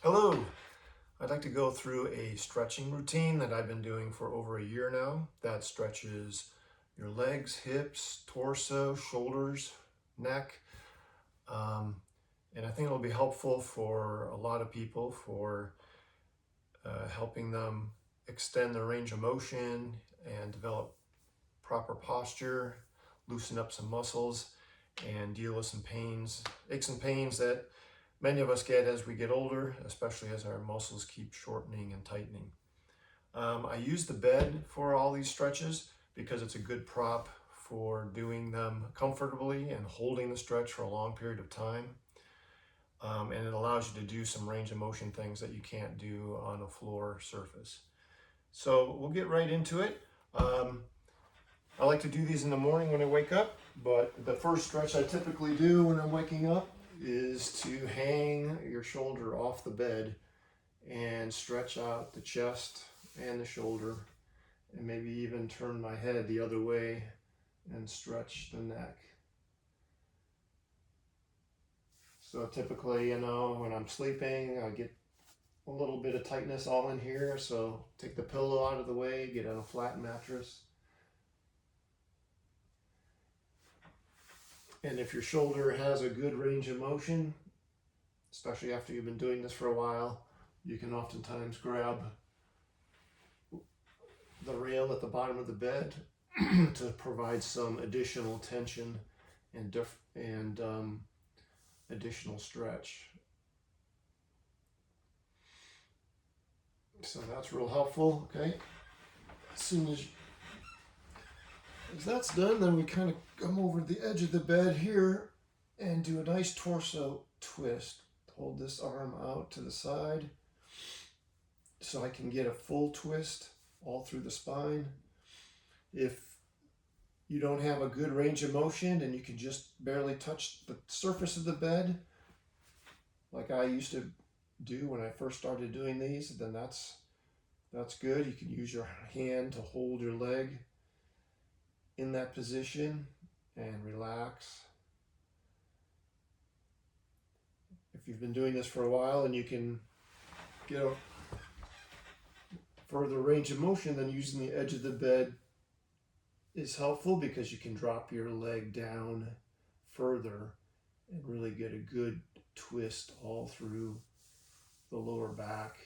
Hello, I'd like to go through a stretching routine that I've been doing for over a year now that stretches your legs, hips, torso, shoulders, neck. Um, and I think it'll be helpful for a lot of people for helping them extend their range of motion and develop proper posture, loosen up some muscles, and deal with some pains, aches and pains that many of us get as we get older, especially as our muscles keep shortening and tightening. I use the bed for all these stretches because it's a good prop for doing them comfortably and holding the stretch for a long period of time. And it allows you to do some range of motion things that you can't do on a floor surface. So we'll get right into it. I like to do these in the morning when I wake up, but the first stretch I typically do when I'm waking up is to hang your shoulder off the bed and stretch out the chest and the shoulder, and maybe even turn my head the other way and stretch the neck. So typically, when I'm sleeping, I get a little bit of tightness all in here, so take the pillow out of the way, get on a flat mattress. And if your shoulder has a good range of motion, especially after you've been doing this for a while, you can oftentimes grab the rail at the bottom of the bed to provide some additional tension and additional stretch. So that's real helpful. Okay, as soon as that's done, then we kind of come over to the edge of the bed here and do a nice torso twist. Hold this arm out to the side so I can get a full twist all through the spine. If you don't have a good range of motion and you can just barely touch the surface of the bed, like I used to do when I first started doing these, then that's good. You can use your hand to hold your leg in that position and relax. If you've been doing this for a while and you can get a further range of motion, then using the edge of the bed is helpful because you can drop your leg down further and really get a good twist all through the lower back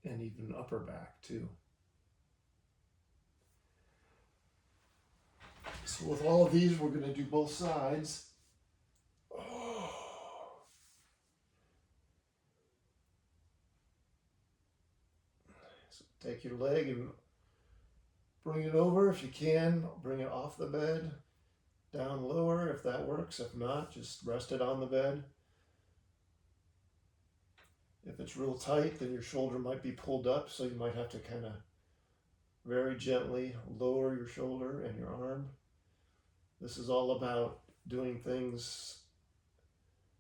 and even upper back too. So with all of these, we're going to do both sides. So take your leg and bring it over if you can. Bring it off the bed, down lower if that works. If not, just rest it on the bed. If it's real tight, then your shoulder might be pulled up, so you might have to kind of very gently lower your shoulder and your arm. This is all about doing things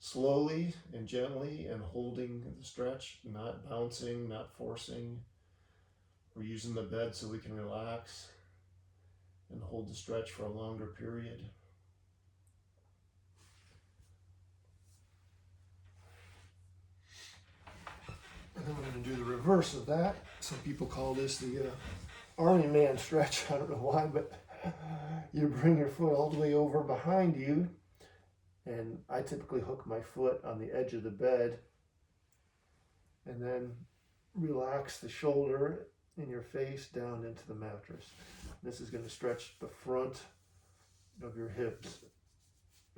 slowly and gently and holding the stretch, not bouncing, not forcing. We're using the bed so we can relax and hold the stretch for a longer period. And then we're going to do the reverse of that. Some people call this the Army Man stretch. I don't know why, but you bring your foot all the way over behind you, and I typically hook my foot on the edge of the bed and then relax the shoulder in your face down into the mattress. This is going to stretch the front of your hips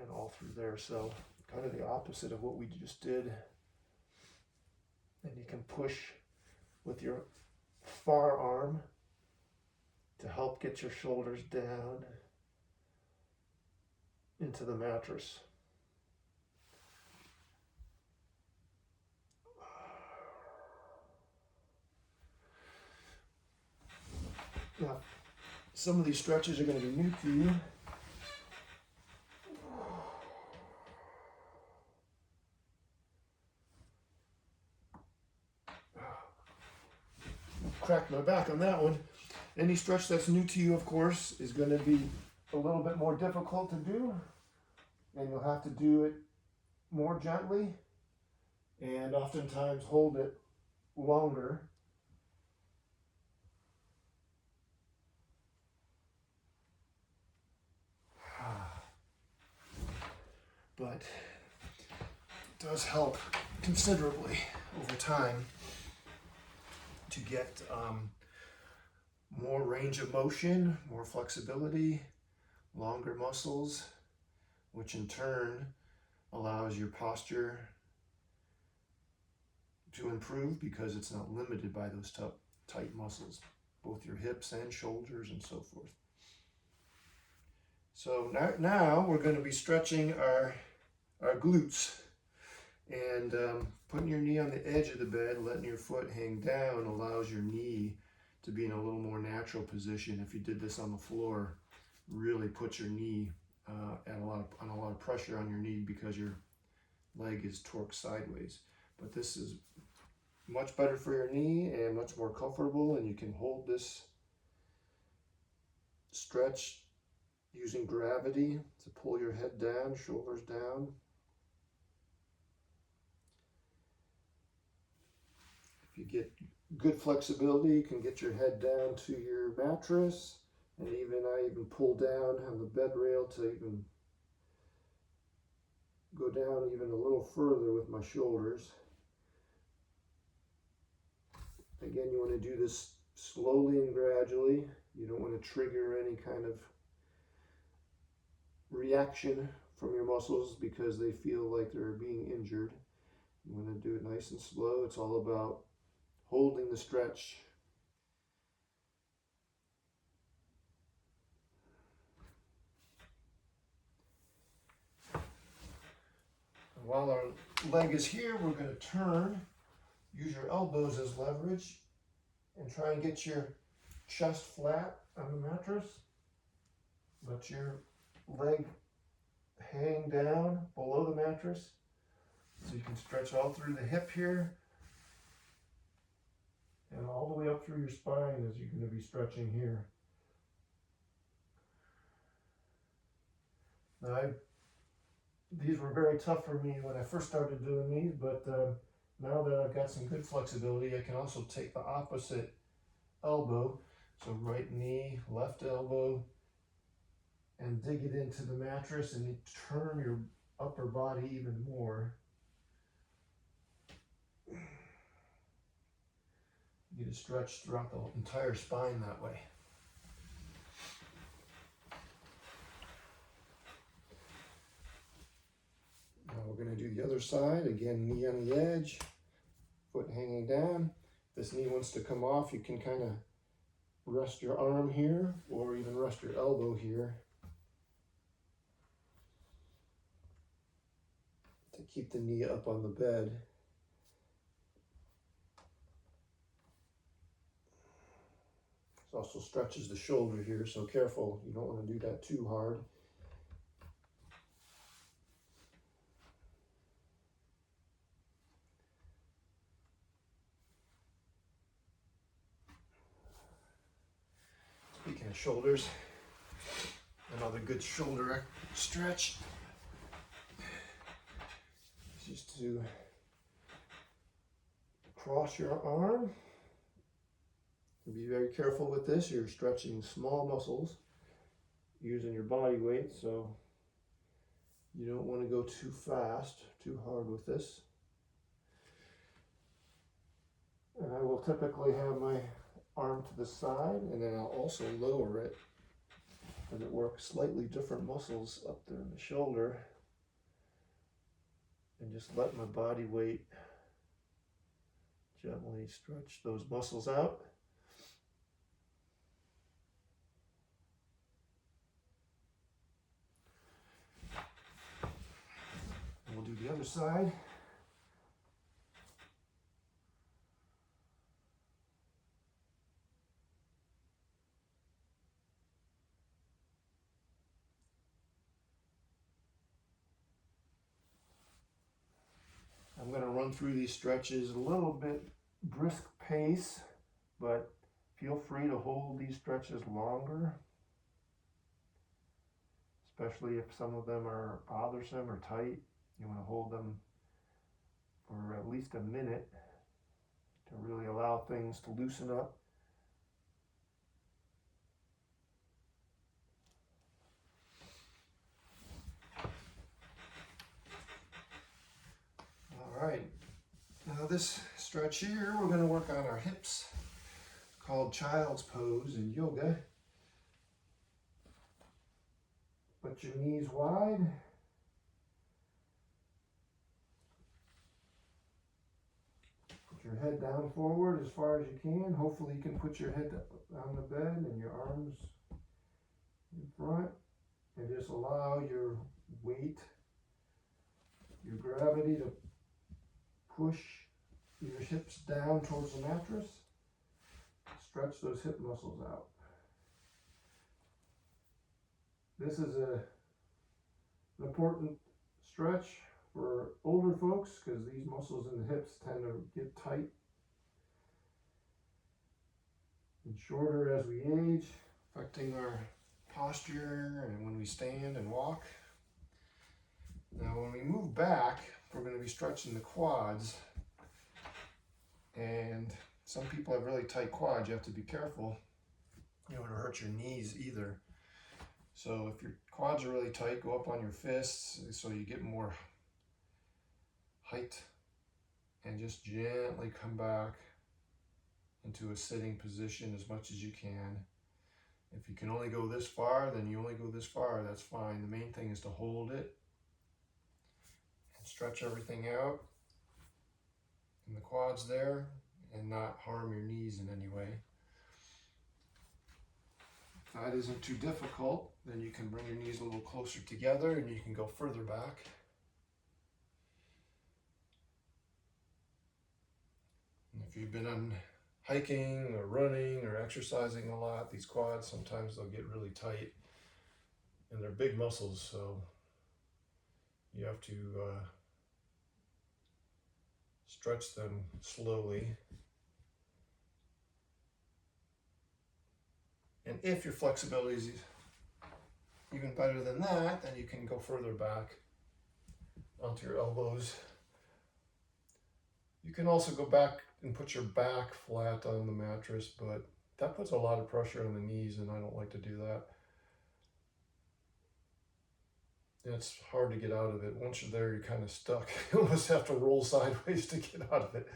and all through there. So kind of the opposite of what we just did. And you can push with your far arm to help get your shoulders down into the mattress. Now, some of these stretches are going to be new to you. Cracked my back on that one. Any stretch that's new to you, of course, is going to be a little bit more difficult to do, and you'll have to do it more gently and oftentimes hold it longer. But it does help considerably over time to get more range of motion, more flexibility, longer muscles, which in turn allows your posture to improve because it's not limited by those tight muscles, both your hips and shoulders and so forth. So now we're going to be stretching our glutes, and putting your knee on the edge of the bed, letting your foot hang down allows your knee to be in a little more natural position. If you did this on the floor, really put your knee on a lot of pressure on your knee because your leg is torqued sideways. But this is much better for your knee and much more comfortable, and you can hold this stretch using gravity to pull your head down, shoulders down. If you get good flexibility, you can get your head down to your mattress, and I even pull down on the bed rail to even go down even a little further with my shoulders. Again, you want to do this slowly and gradually. You don't want to trigger any kind of reaction from your muscles because they feel like they're being injured. You want to do it nice and slow. It's all about holding the stretch. And while our leg is here, we're going to turn. Use your elbows as leverage and try and get your chest flat on the mattress. Let your leg hang down below the mattress so you can stretch all through the hip here and all the way up through your spine as you're going to be stretching here. Now, these were very tough for me when I first started doing these, but now that I've got some good flexibility, I can also take the opposite elbow, so right knee, left elbow, and dig it into the mattress and turn your upper body even more. You get a stretch throughout the entire spine that way. Now we're going to do the other side. Again, knee on the edge, foot hanging down. If this knee wants to come off, you can kind of rest your arm here or even rest your elbow here to keep the knee up on the bed. It also stretches the shoulder here, so careful. You don't want to do that too hard. Speaking of shoulders, another good shoulder stretch is just to cross your arm. Be very careful with this. You're stretching small muscles using your body weight, so you don't want to go too fast, too hard with this. And I will typically have my arm to the side, and then I'll also lower it as it works slightly different muscles up there in the shoulder, and just let my body weight gently stretch those muscles out. And we'll do the other side. I'm going to run through these stretches a little bit brisk pace, but feel free to hold these stretches longer, especially if some of them are bothersome or tight. You want to hold them for at least a minute to really allow things to loosen up. All right, now this stretch here, we're going to work on our hips, called child's pose in yoga. Put your knees wide. Put your head down forward as far as you can. Hopefully you can put your head on the bed and your arms in front. And just allow your weight, your gravity to push your hips down towards the mattress. Stretch those hip muscles out. This is an important stretch for older folks because these muscles in the hips tend to get tight and shorter as we age, affecting our posture and when we stand and walk. Now when we move back, we're going to be stretching the quads, and some people have really tight quads. You have to be careful. You don't want to hurt your knees either. So if your quads are really tight, go up on your fists so you get more height, and just gently come back into a sitting position as much as you can. If you can only go this far, then you only go this far. That's fine. The main thing is to hold it and stretch everything out in the quads there and not harm your knees in any way. If that isn't too difficult, then you can bring your knees a little closer together and you can go further back. And if you've been on hiking or running or exercising a lot, these quads, sometimes they'll get really tight, and they're big muscles, so you have to stretch them slowly. And if your flexibility is even better than that, then you can go further back onto your elbows. You can also go back and put your back flat on the mattress, but that puts a lot of pressure on the knees, and I don't like to do that. It's hard to get out of it. Once you're there, you're kind of stuck. You almost have to roll sideways to get out of it.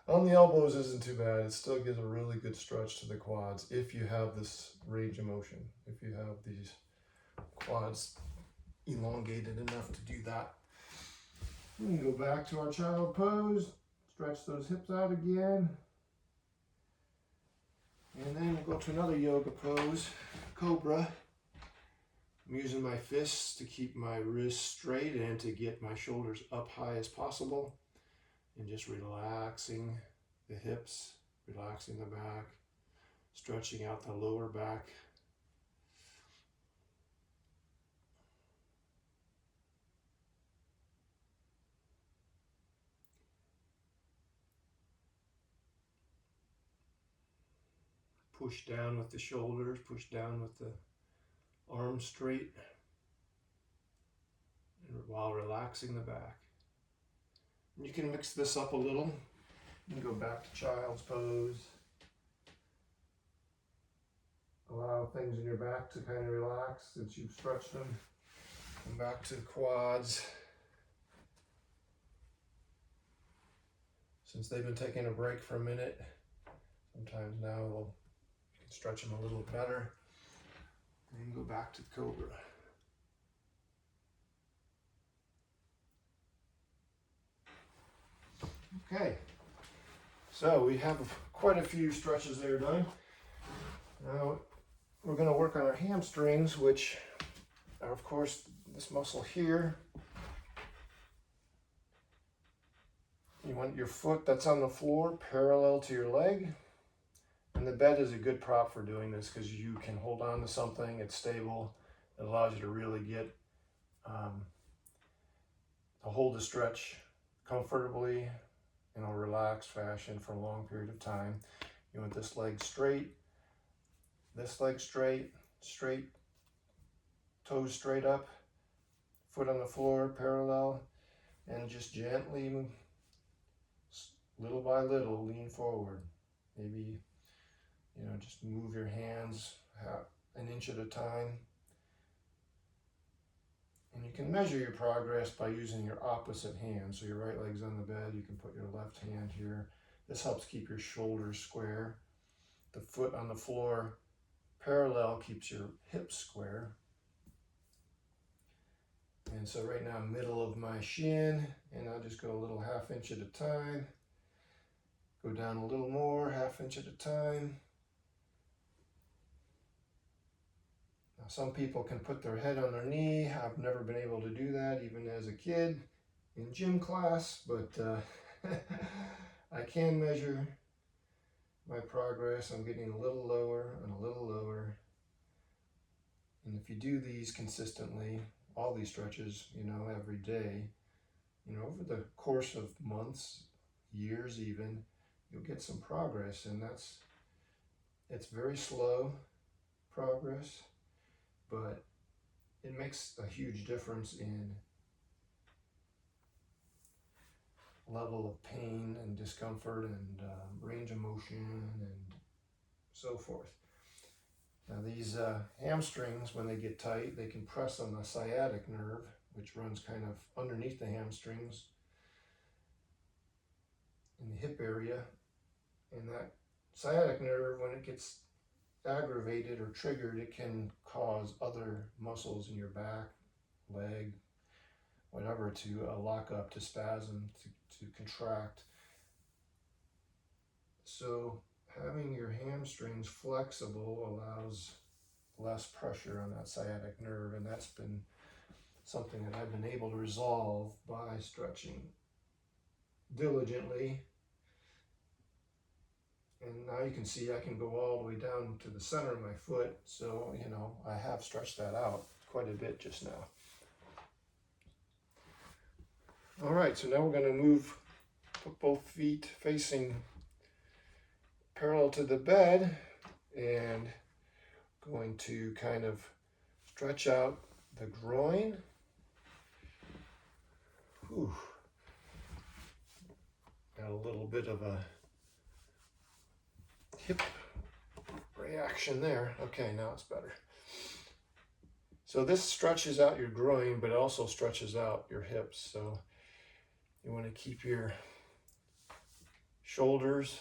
On the elbows isn't too bad. It still gives a really good stretch to the quads if you have this range of motion, if you have these quads elongated enough to do that. We can go back to our child pose. Stretch those hips out again. And then we'll go to another yoga pose, Cobra. I'm using my fists to keep my wrists straight and to get my shoulders up high as possible. And just relaxing the hips, relaxing the back, stretching out the lower back. Push down with the shoulders, push down with the arms straight, and while relaxing the back. And you can mix this up a little. You can go back to child's pose. Allow things in your back to kind of relax since you've stretched them. Come back to the quads. Since they've been taking a break for a minute, sometimes now you can stretch them a little better. And go back to the Cobra. Okay, so we have quite a few stretches there done. Now we're going to work on our hamstrings, which are, of course, this muscle here. You want your foot that's on the floor parallel to your leg. And the bed is a good prop for doing this because you can hold on to something, it's stable, it allows you to really get to hold the stretch comfortably in a relaxed fashion for a long period of time. You want this leg straight, straight, toes straight up, foot on the floor, parallel, and just gently little by little, lean forward. Maybe, just move your hands an inch at a time. And you can measure your progress by using your opposite hand. So your right leg's on the bed, you can put your left hand here. This helps keep your shoulders square. The foot on the floor parallel keeps your hips square. And so right now, middle of my shin, and I'll just go a little ½ inch at a time. Go down a little more, ½ inch at a time. Now, some people can put their head on their knee. I've never been able to do that, even as a kid in gym class, but I can measure my progress. I'm getting a little lower and a little lower. And if you do these consistently, all these stretches, every day, over the course of months, years even, you'll get some progress. And it's very slow progress, but it makes a huge difference in level of pain and discomfort and range of motion and so forth. Now these hamstrings, when they get tight, they can press on the sciatic nerve, which runs kind of underneath the hamstrings in the hip area. And that sciatic nerve, when it gets aggravated or triggered, it can cause other muscles in your back, leg, whatever, to lock up, to spasm, to contract. So having your hamstrings flexible allows less pressure on that sciatic nerve, and that's been something that I've been able to resolve by stretching diligently. And now you can see I can go all the way down to the center of my foot, so I have stretched that out quite a bit just now. All right, so now we're going to put both feet facing parallel to the bed, and going to kind of stretch out the groin. Whew. Got a little bit of a hip reaction there. Okay, now it's better. So this stretches out your groin, but it also stretches out your hips. So you want to keep your shoulders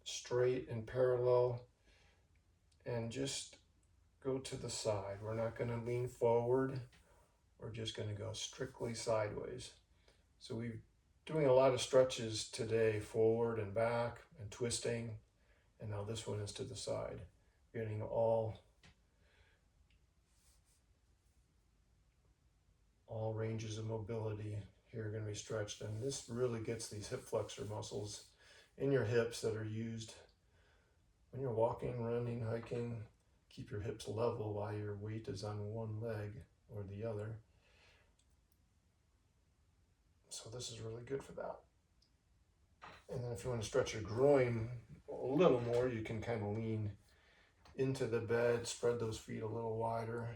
straight and parallel, and just go to the side. We're not going to lean forward. We're just going to go strictly sideways. So we're doing a lot of stretches today, forward and back and twisting, and now this one is to the side. Getting all ranges of mobility here are going to be stretched, and this really gets these hip flexor muscles in your hips that are used when you're walking, running, hiking. Keep your hips level while your weight is on one leg or the other. So this is really good for that. And then if you want to stretch your groin a little more, you can kind of lean into the bed, spread those feet a little wider.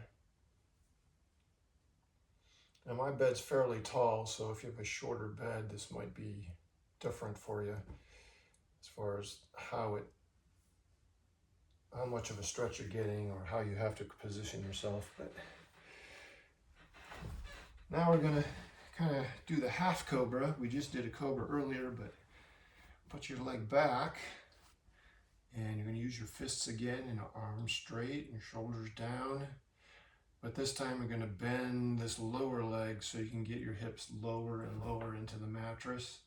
Now my bed's fairly tall, so if you have a shorter bed, this might be different for you as far as how much of a stretch you're getting or how you have to position yourself. But now we're going to kind of do the half cobra. We just did a cobra earlier, but put your leg back, and you're going to use your fists again, and arms straight and your shoulders down. But this time you're going to bend this lower leg so you can get your hips lower and lower into the mattress.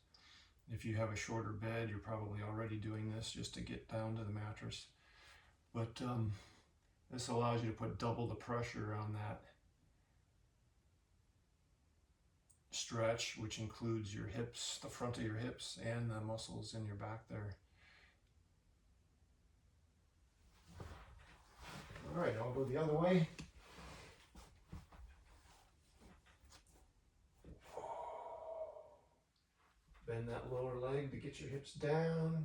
If you have a shorter bed, you're probably already doing this just to get down to the mattress. But this allows you to put double the pressure on that stretch, which includes your hips, the front of your hips, and the muscles in your back there. All right, I'll go the other way. Bend that lower leg to get your hips down.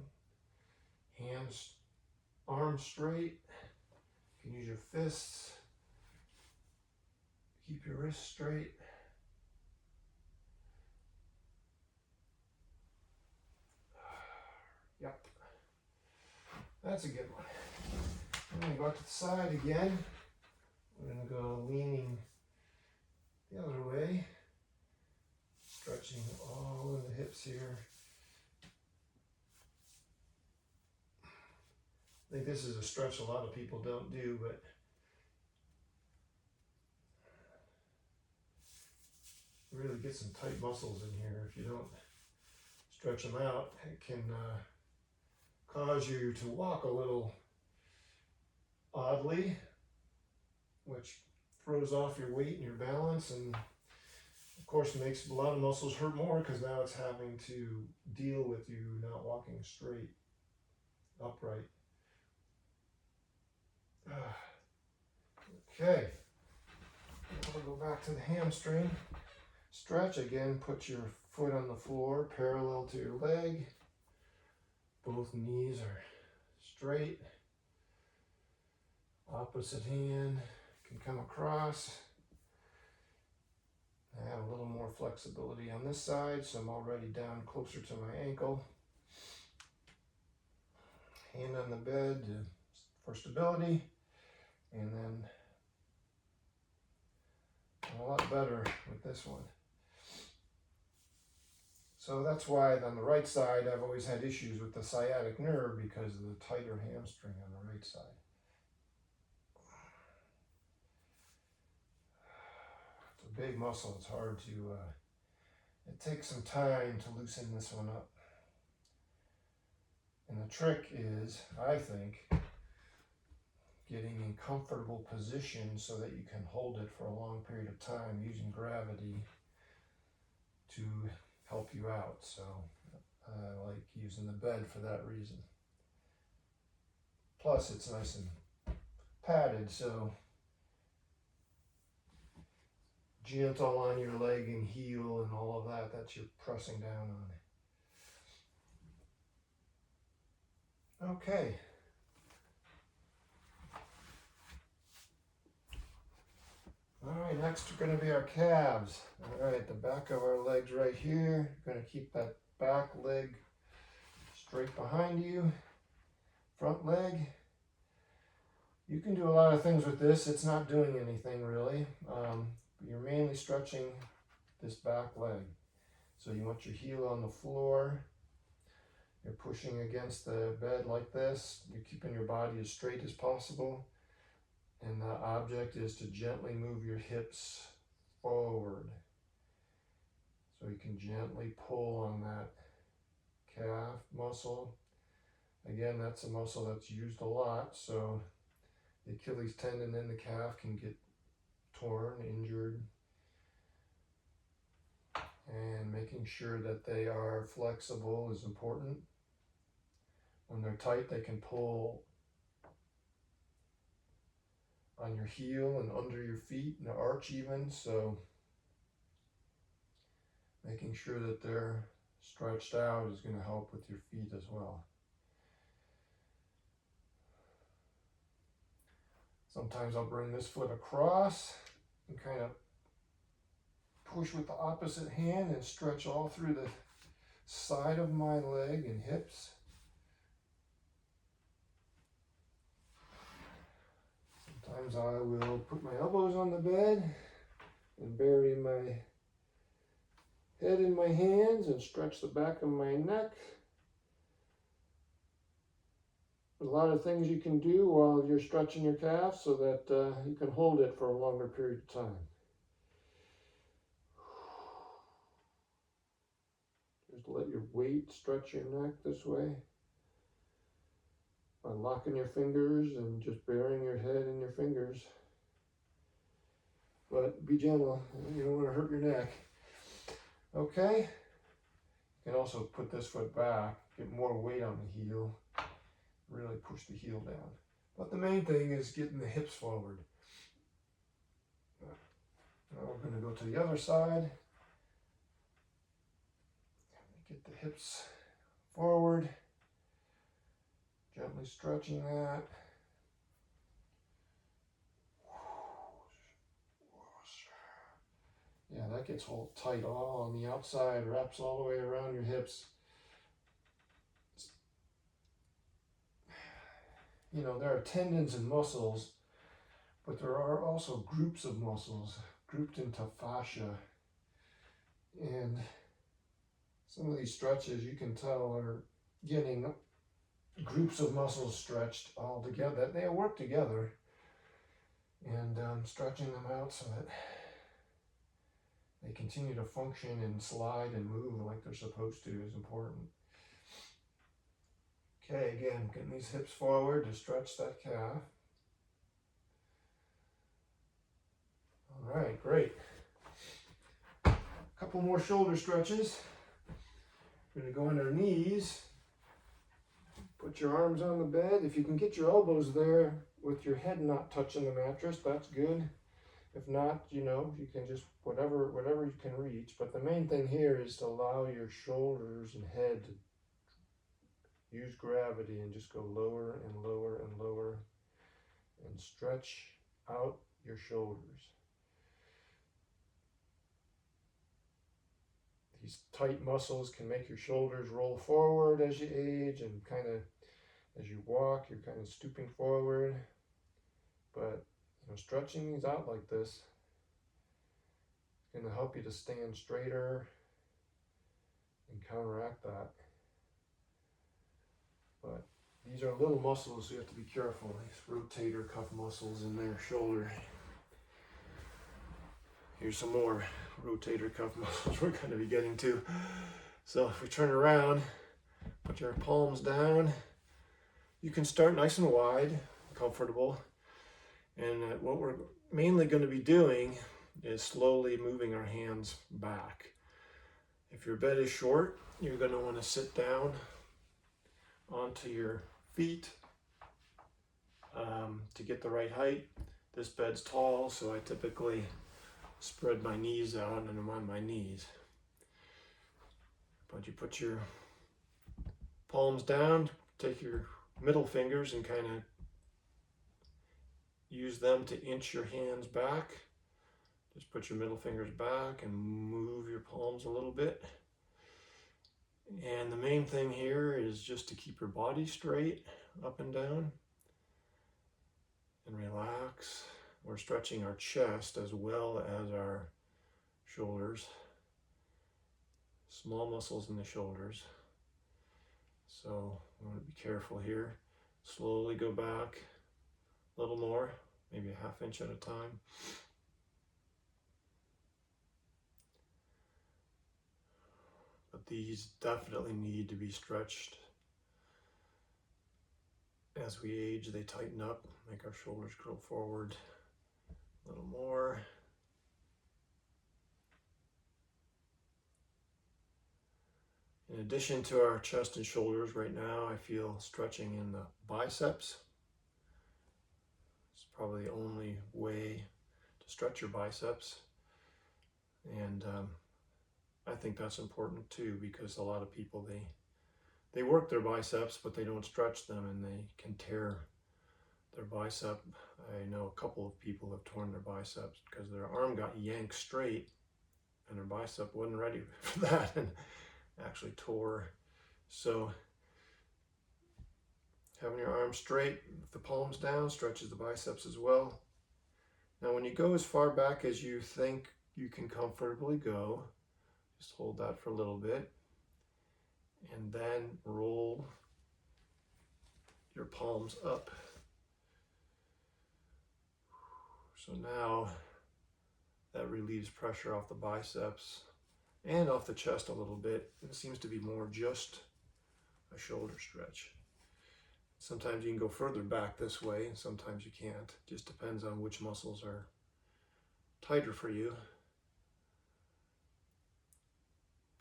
Hands, arms straight. You can use your fists. Keep your wrists straight. That's a good one. I'm going to go out to the side again. We're going to go leaning the other way, stretching all in the hips here. I think this is a stretch a lot of people don't do, but really get some tight muscles in here. If you don't stretch them out, it can cause you to walk a little oddly, which throws off your weight and your balance, and of course makes a lot of muscles hurt more because now it's having to deal with you not walking straight, upright. Okay, we'll go back to the hamstring. Stretch again, put your foot on the floor parallel to your leg. Both knees are straight. Opposite hand can come across. I have a little more flexibility on this side, so I'm already down closer to my ankle. Hand on the bed for stability, and then I'm a lot better with this one. So that's why on the right side I've always had issues with the sciatic nerve because of the tighter hamstring on the right side. It's a big muscle, it's hard to, it takes some time to loosen this one up. And the trick is, I think, getting in comfortable position so that you can hold it for a long period of time using gravity to help you out. So I like using the bed for that reason. Plus it's nice and padded, so gentle on your leg and heel and all of that you're pressing down on. Okay. All right, next are going to be our calves. All right, the back of our legs right here. You're going to keep that back leg straight behind you. Front leg. You can do a lot of things with this. It's not doing anything really. You're mainly stretching this back leg. So you want your heel on the floor. You're pushing against the bed like this. You're keeping your body as straight as possible. And the object is to gently move your hips forward. So you can gently pull on that calf muscle. Again, that's a muscle that's used a lot, so the Achilles tendon in the calf can get torn, injured. And making sure that they are flexible is important. When they're tight, they can pull on your heel and under your feet and the arch even, so making sure that they're stretched out is going to help with your feet as well. Sometimes I'll bring this foot across and kind of push with the opposite hand and stretch all through the side of my leg and hips. Sometimes I will put my elbows on the bed and bury my head in my hands and stretch the back of my neck. A lot of things you can do while you're stretching your calf so that you can hold it for a longer period of time. Just let your weight stretch your neck this way by locking your fingers and just burying your head in your fingers. But be gentle, you don't want to hurt your neck. Okay, you can also put this foot back, get more weight on the heel, really push the heel down. But the main thing is getting the hips forward. Now we're going to go to the other side. Get the hips forward, gently stretching that. Yeah, that gets all tight all on the outside, wraps all the way around your hips. you know, there are tendons and muscles, but there are also groups of muscles grouped into fascia. And some of these stretches you can tell are getting groups of muscles stretched all together. They work together, and stretching them out so that they continue to function and slide and move like they're supposed to is important. Okay, again, getting these hips forward to stretch that calf. All right, great. A couple more shoulder stretches. We're going to go on our knees. Put your arms on the bed. If you can get your elbows there with your head not touching the mattress, that's good. If not, you know, you can just whatever you can reach. But the main thing here is to allow your shoulders and head to use gravity and just go lower and lower and lower and stretch out your shoulders. These tight muscles can make your shoulders roll forward as you age, and kind of as you walk, you're kind of stooping forward. But you know, stretching these out like this is going to help you to stand straighter and counteract that. But these are little muscles, so you have to be careful. These rotator cuff muscles in their shoulder. Here's some more rotator cuff muscles we're going to be getting to. So if we turn around, put your palms down. You can start nice and wide, comfortable. And what we're mainly going to be doing is slowly moving our hands back. If your bed is short, you're going to want to sit down onto your feet to get the right height. This bed's tall, so I typically spread my knees out and I'm on my knees. But you put your palms down, take your middle fingers and kind of use them to inch your hands back. Just put your middle fingers back and move your palms a little bit. And the main thing here is just to keep your body straight up and down and relax. We're stretching our chest as well as our shoulders. Small muscles in the shoulders. So we want to be careful here. Slowly go back a little more, maybe a half inch at a time. But these definitely need to be stretched. As we age, they tighten up, make our shoulders curl forward a little more. In addition to our chest and shoulders, right now I feel stretching in the biceps. It's probably the only way to stretch your biceps. And I think that's important too, because a lot of people, they work their biceps, but they don't stretch them and they can tear their bicep. I know a couple of people have torn their biceps because their arm got yanked straight and their bicep wasn't ready for that and actually tore. So having your arms straight with the palms down stretches the biceps as well. Now when you go as far back as you think you can comfortably go, just hold that for a little bit and then roll your palms up. So now that relieves pressure off the biceps and off the chest a little bit. It seems to be more just a shoulder stretch. Sometimes you can go further back this way, and sometimes you can't. Just depends on which muscles are tighter for you.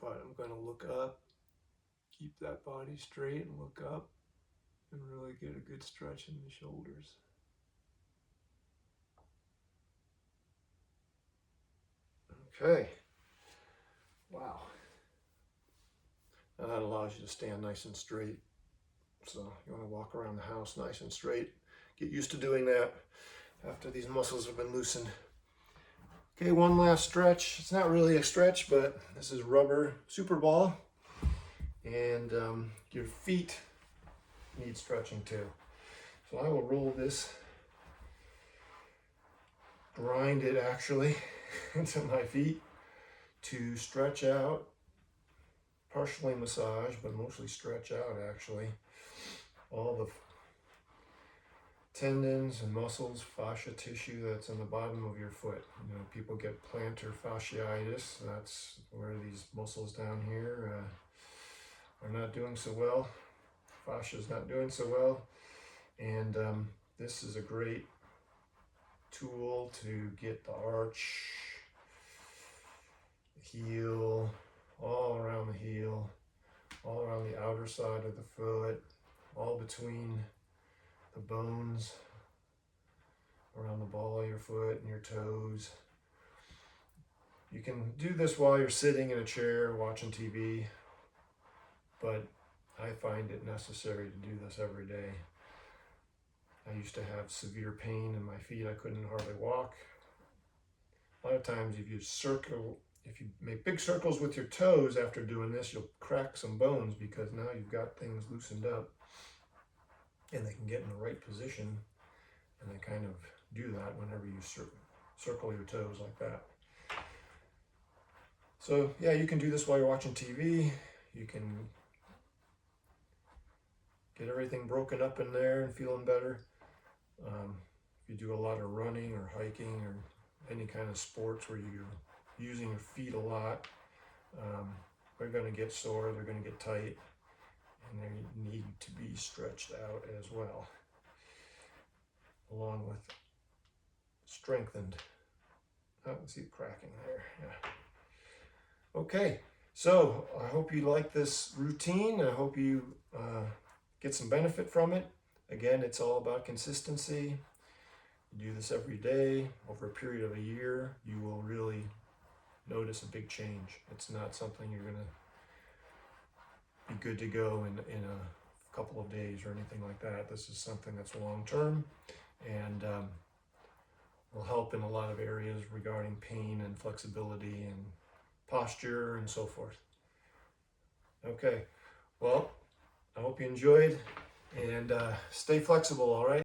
But I'm going to look up, keep that body straight and look up and really get a good stretch in the shoulders. Okay. Wow. Now that allows you to stand nice and straight. So you want to walk around the house nice and straight. Get used to doing that after these muscles have been loosened. Okay, one last stretch. It's not really a stretch, but this is rubber super ball. And your feet need stretching too. So I will roll this, grind it actually into my feet to stretch out, partially massage, but mostly stretch out actually, all the tendons and muscles, fascia tissue that's in the bottom of your foot. You know, people get plantar fasciitis. That's where these muscles down here are not doing so well. Fascia is not doing so well. And this is a great tool to get the arch, the heel, all around the heel, all around the outer side of the foot, all between the bones, around the ball of your foot and your toes. You can do this while you're sitting in a chair watching TV, but I find it necessary to do this every day. I used to have severe pain in my feet. I couldn't hardly walk. A lot of times if you make big circles with your toes after doing this, you'll crack some bones because now you've got things loosened up and they can get in the right position, and they kind of do that whenever you circle your toes like that. So yeah, you can do this while you're watching TV. You can get everything broken up in there and feeling better. If you do a lot of running or hiking or any kind of sports where you're using your feet a lot, they're going to get sore, they're going to get tight, and they need to be stretched out as well, along with strengthened. Oh, see the cracking there. Yeah. Okay, so I hope you like this routine. I hope you get some benefit from it. Again, it's all about consistency. You do this every day over a period of a year, you will really notice a big change. It's not something you're going to be good to go in a couple of days or anything like that. This is something that's long term and will help in a lot of areas regarding pain and flexibility and posture and so forth. Okay, well, I hope you enjoyed, and stay flexible, all right?